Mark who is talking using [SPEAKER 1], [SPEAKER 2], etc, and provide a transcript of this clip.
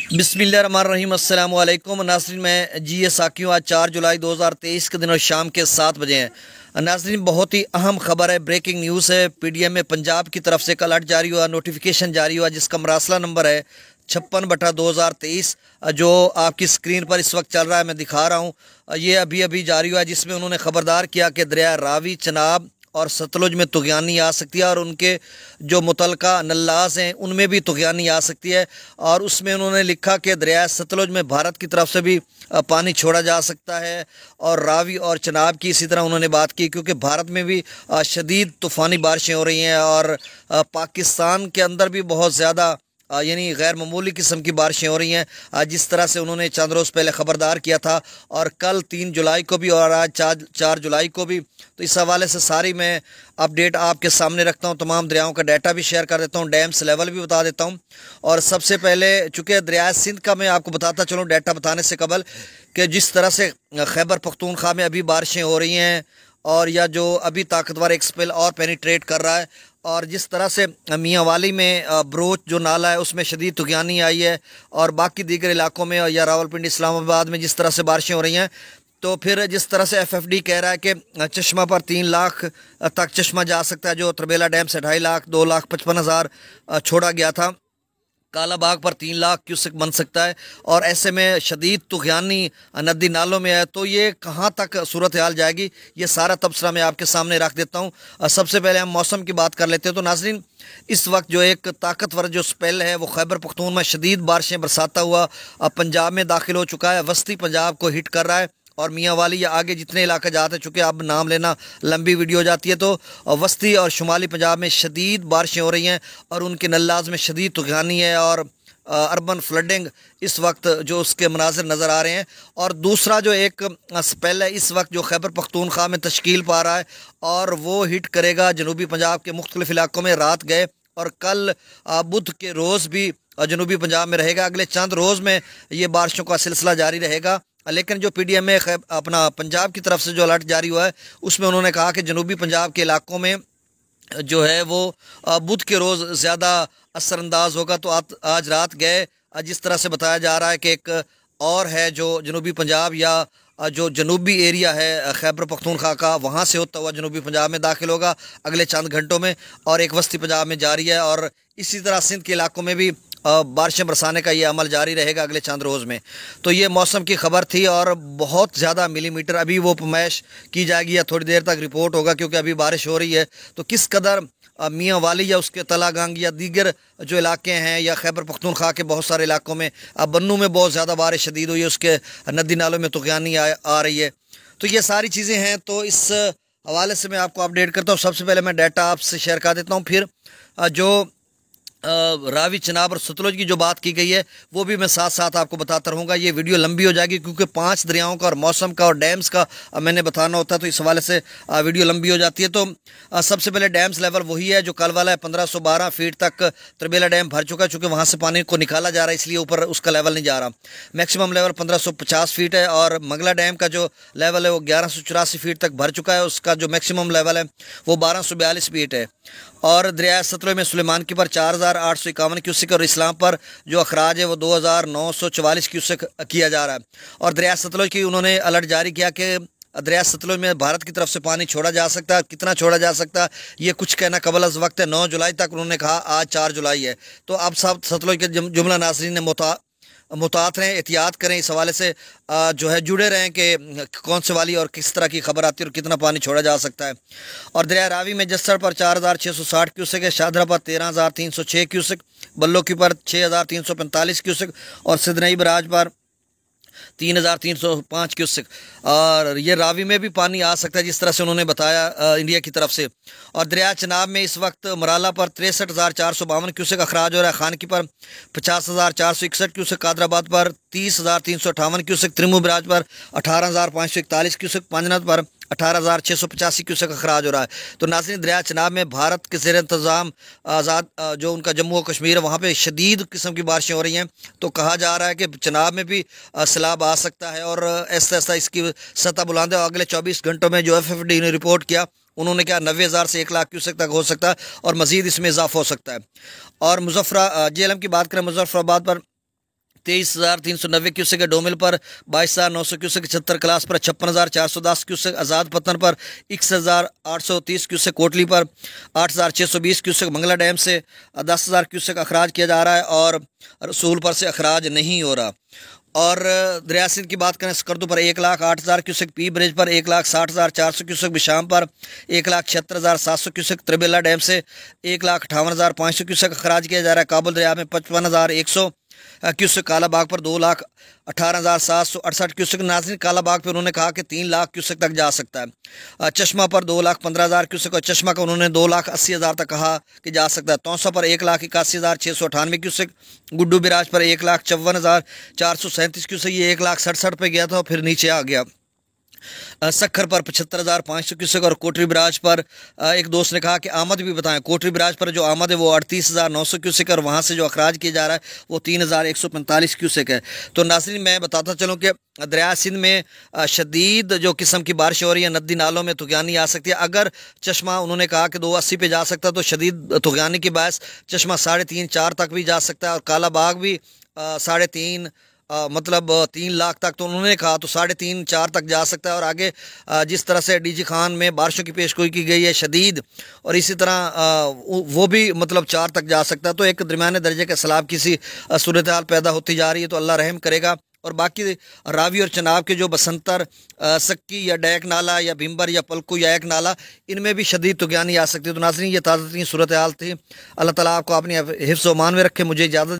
[SPEAKER 1] बिस्मिल्लाहिर्रहमानिर्रहीम। अस्सलाम वालेकुम नाज़रीन, मैं साकियों, आज 4 जुलाई 2023 के दिन और शाम के 7 बजे हैं। नाज़रीन, बहुत ही अहम खबर है, ब्रेकिंग न्यूज़ है। पीडीएम में पंजाब की तरफ से एक अलर्ट जारी हुआ, नोटिफिकेशन जारी हुआ, जिसका मरासला नंबर है 56/2023, जो आपकी स्क्रीन पर इस वक्त चल रहा है, मैं दिखा रहा हूँ। ये अभी अभी जारी हुआ, जिसमें उन्होंने खबरदार किया कि दरिया रावी, चनाब और सतलुज में तुग़यानी आ सकती है, और उनके जो मुतलका नल्लाज हैं उनमें भी तुग़यानी आ सकती है। और उसमें उन्होंने लिखा कि दरिया सतलुज में भारत की तरफ से भी पानी छोड़ा जा सकता है, और रावी और चनाब की इसी तरह उन्होंने बात की, क्योंकि भारत में भी शदीद तूफ़ानी बारिशें हो रही हैं, और पाकिस्तान के अंदर भी बहुत ज़्यादा यानी गैर मामूली किस्म की बारिशें हो रही हैं, जिस तरह से उन्होंने चंद रोज़ पहले ख़बरदार किया था, और कल 3 जुलाई को भी और आज 4 जुलाई को भी। तो इस हवाले से सारी मैं अपडेट आपके सामने रखता हूँ, तमाम दरियाओं का डाटा भी शेयर कर देता हूँ, डैम्स लेवल भी बता देता हूँ। और सबसे पहले चूँकि दरिया सिंध का मैं आपको बताता चलूँ डाटा बताने से कबल, कि जिस तरह से खैबर पख्तूनख्वा में अभी बारिशें हो रही हैं, और या जो अभी ताकतवर एक स्पेल और पेनिट्रेट कर रहा है, और जिस तरह से मियाँ वाली में बरोच जो नाला है उसमें शदीद तुग़यानी आई है, और बाकी दीगर इलाकों में या रावलपिंडी इस्लामाबाद में जिस तरह से बारिशें हो रही हैं, तो फिर जिस तरह से FFD कह रहा है कि चश्मा पर 3 लाख तक चश्मा जा सकता है, जो तरबेला डैम से 2.5 लाख 2,55,000 छोड़ा गया था, काला बाग पर 3 लाख क्यूसेक बन सकता है, और ऐसे में शदीद तुग़यानी नदी नालों में है। तो ये कहाँ तक सूरत हाल जाएगी, ये सारा तबसरा मैं आपके सामने रख देता हूँ। सबसे पहले हम मौसम की बात कर लेते हैं। तो नाज़रीन, इस वक्त जो एक ताकतवर जो स्पेल है वो खैबर पख्तून में शदीद बारिशें बरसाता हुआ पंजाब में दाखिल हो चुका है, वस्ती पंजाब को हिट कर रहा है, और मियाँ वाली या आगे जितने इलाके जाते चुके, अब नाम लेना लंबी वीडियो हो जाती है। तो वस्ती और शुमाली पंजाब में शदीद बारिशें हो रही हैं, और उनके नल्लाज में शदीद तुग़यानी है, और अर्बन फ्लडिंग इस वक्त जो उसके मनाज़र नज़र आ रहे हैं। और दूसरा जो एक स्पेल है इस वक्त जो खैबर पख्तूनख्वा में तश्कील पा रहा है, और वो हिट करेगा जनूबी पंजाब के मुख्तलिफ़ इलाकों में। रात गए और कल बुध के रोज़ भी जनूबी पंजाब में रहेगा। अगले चंद रोज़ में ये बारिशों का सिलसिला जारी रहेगा। लेकिन जो PDM में अपना पंजाब की तरफ से जो अलर्ट जारी हुआ है, उसमें उन्होंने कहा कि जनूबी पंजाब के इलाकों में जो है वो बुध के रोज़ ज़्यादा असरअंदाज होगा। तो आज रात गए, जिस तरह से बताया जा रहा है कि एक और है जो जनूबी पंजाब या जो जनूबी एरिया है खैबर पख्तूनख्वा का, वहाँ से होता हुआ जनूबी पंजाब में दाखिल होगा अगले चंद घंटों में, और एक वस्ती पंजाब में जारी है, और इसी तरह सिंध के इलाकों में भी बारिशें बरसाने का ये अमल जारी रहेगा अगले चंद रोज़ में। तो ये मौसम की खबर थी, और बहुत ज़्यादा मिलीमीटर अभी वो पैमाइश की जाएगी या थोड़ी देर तक रिपोर्ट होगा, क्योंकि अभी बारिश हो रही है। तो किस कदर मियाँ वाली या उसके तलागंग या दीगर जो इलाके हैं, या खैबर पख्तूनख्वा के बहुत सारे इलाकों में, बन्नू में बहुत ज़्यादा बारिश शदीद हुई है, उसके नदी नालों में तुग़यानी आ रही है। तो ये सारी चीज़ें हैं। तो इस हवाले से मैं आपको अपडेट करता हूँ। सबसे पहले मैं डाटा आपसे शेयर कर देता हूँ, फिर जो रावी, चनाब और सतलुज की जो बात की गई है वो भी मैं साथ साथ आपको बताता रहूँगा। ये वीडियो लंबी हो जाएगी, क्योंकि 5 दरियाओं का और मौसम का और डैम्स का मैंने बताना होता है, तो इस हवाले से वीडियो लंबी हो जाती है। तो सबसे पहले डैम्स लेवल वही है जो कल वाला है, 1512 फीट तक तरबेला डैम भर चुका है, चूँकि वहाँ से पानी को निकाला जा रहा है, इसलिए ऊपर उसका लेवल नहीं जा रहा। मैक्सिमम लेवल 1550 फीट है, और मंगला डैम का जो लेवल है वो 1184 फीट तक भर चुका है, उसका जो मैक्सिमम लेवल है वो 1242 फीट है। और दरिया सतलुज में सुलेमान की पर 4851 क्यूसेक, और इस्लाम पर जो अखराज है वो 2944 क्यूसेक किया जा रहा है। और दरिया सतलुज की उन्होंने अलर्ट जारी किया कि दरिया सतलुज में भारत की तरफ से पानी छोड़ा जा सकता है, कितना छोड़ा जा सकता है ये कुछ कहना कबल अज़ वक्त है। 9 जुलाई तक उन्होंने कहा, आज 4 जुलाई है। तो अब सब सतलुज के जुमला नाज़रीन ने मुतात रहें, एहतियात करें, इस हवाले से जो है जुड़े रहें कि कौन से वाली और किस तरह की खबर आती है और कितना पानी छोड़ा जा सकता है। और दरिया रावी में जस्सर पर 4660 क्यूसेक है, शाहदरा पर 13306 क्यूसेक, बल्लो की पर 6345 क्यूसेक, और सिदनई बराज पर 3305 क्यूसेक। और ये रावी में भी पानी आ सकता है, जिस तरह से उन्होंने बताया इंडिया की तरफ से। और दरिया चनाब में इस वक्त मराला पर 63,452 क्यूसेक अखराज हो रहा है, खानकी पर 50,461 क्यूसेक, कादराबाद पर 30,358 क्यूसेक, त्रिमू बराज पर 18,541 क्यूसेक, पांजनाथ पर 18,685 क्यूसेक अखराज हो रहा है। तो नाज़रीन, दरिया चनाब में भारत के ज़ेर इंतज़ाम आज़ाद जो उनका जम्मू और कश्मीर है, वहाँ पे शदीद किस्म की बारिशें हो रही हैं। तो कहा जा रहा है कि चनाब में भी सैलाब आ सकता है, और ऐसा ऐसा इसकी सतह बुलंद है। अगले 24 घंटों में जो FFD ने रिपोर्ट किया, उन्होंने क्या 90,000 से 1 लाख क्यूसेक तक हो सकता है, और मज़ीद इसमें इजाफा हो सकता है। और JLM की बात करें, मुजफ्फराबाद पर 23,390 क्यूसेक है डोमिल पर, 22,900 क्यूसेक छत्तर क्लास पर, 56,410 क्यूसेक आज़ाद पत्तन पर, 21,830 क्यूसेक कोटली पर, 8,620 क्यूसेक मंगला डैम से 10,000 क्यूसेक अखराज किया जा रहा है और रसूल पर से अखराज नहीं हो रहा। और दरिया सिंध की बात करें स्कर्दू पर 1,08,000 क्यूसेक, पी ब्रिज पर 1,60,400 क्यूसेक, बिशाम पर 1,76,700 क्यूसेक, त्रिबेला डैम से 1,58,500 क्यूसेक अखराज किया जा रहा है। काबुल दरिया में 55,100 क्यूसेक, काला बाग पर 2,18,768 क्यूसेक। नाज़रीन काला बाग पर उन्होंने कहा कि 3 लाख क्यूसेक तक जा सकता है। चश्मा पर 2,15,000 क्यूसेक और चश्मा का उन्होंने 2,80,000 तक कहा कि जा सकता है। तौसा पर 1,81,698 क्यूसेक, गुड्डू बिराज पर 1,54,437 क्यूसेक, ये 1,67,000 पे गया था और फिर नीचे आ गया। सखर पर 75,500 क्यूसेक और कोटरी बराज पर एक दोस्त ने कहा कि आमद भी बताएं। कोटरी बराज पर जो आमद है वो 38,900 क्यूसेक और वहाँ से जो अखराज किया जा रहा है वो 3,145 क्यूसेक है। तो नाज़रीन मैं बताता चलूँ कि दरिया सिंध में शदीद जो किस्म की बारिश हो रही है, नदी नालों में तुग़यानी आ सकती है। अगर चश्मा उन्होंने कहा कि 280 पे जा सकता है तो शदीद तुग़यानी के बायस चश्मा 3.5-4 तक भी जा सकता है और काला बाग भी 3.5 मतलब 3 लाख तक तो उन्होंने कहा, तो 3.5-4 तक जा सकता है। और आगे जिस तरह से डीजी खान में बारिशों की पेशगोई की गई है शदीद, और इसी तरह वो भी मतलब 4 तक जा सकता है। तो एक दरमियाने दर्जे के सैलाब की सी सूरत हाल पैदा होती जा रही है, तो अल्लाह रहम करेगा। और बाकी रावी और चनाब के जो बसंतर, सक्की या डैक नाला या भीम्बर या पलकू या एक नाला, इनमें भी शदीद तुग़यानी आ सकती है। तो नाज़रीन ये ताज़ा तरीन सूरत हाल थी। अल्लाह ताला आपको अपनी हिफ्ज़ व मान में रखे। मुझे इजाज़त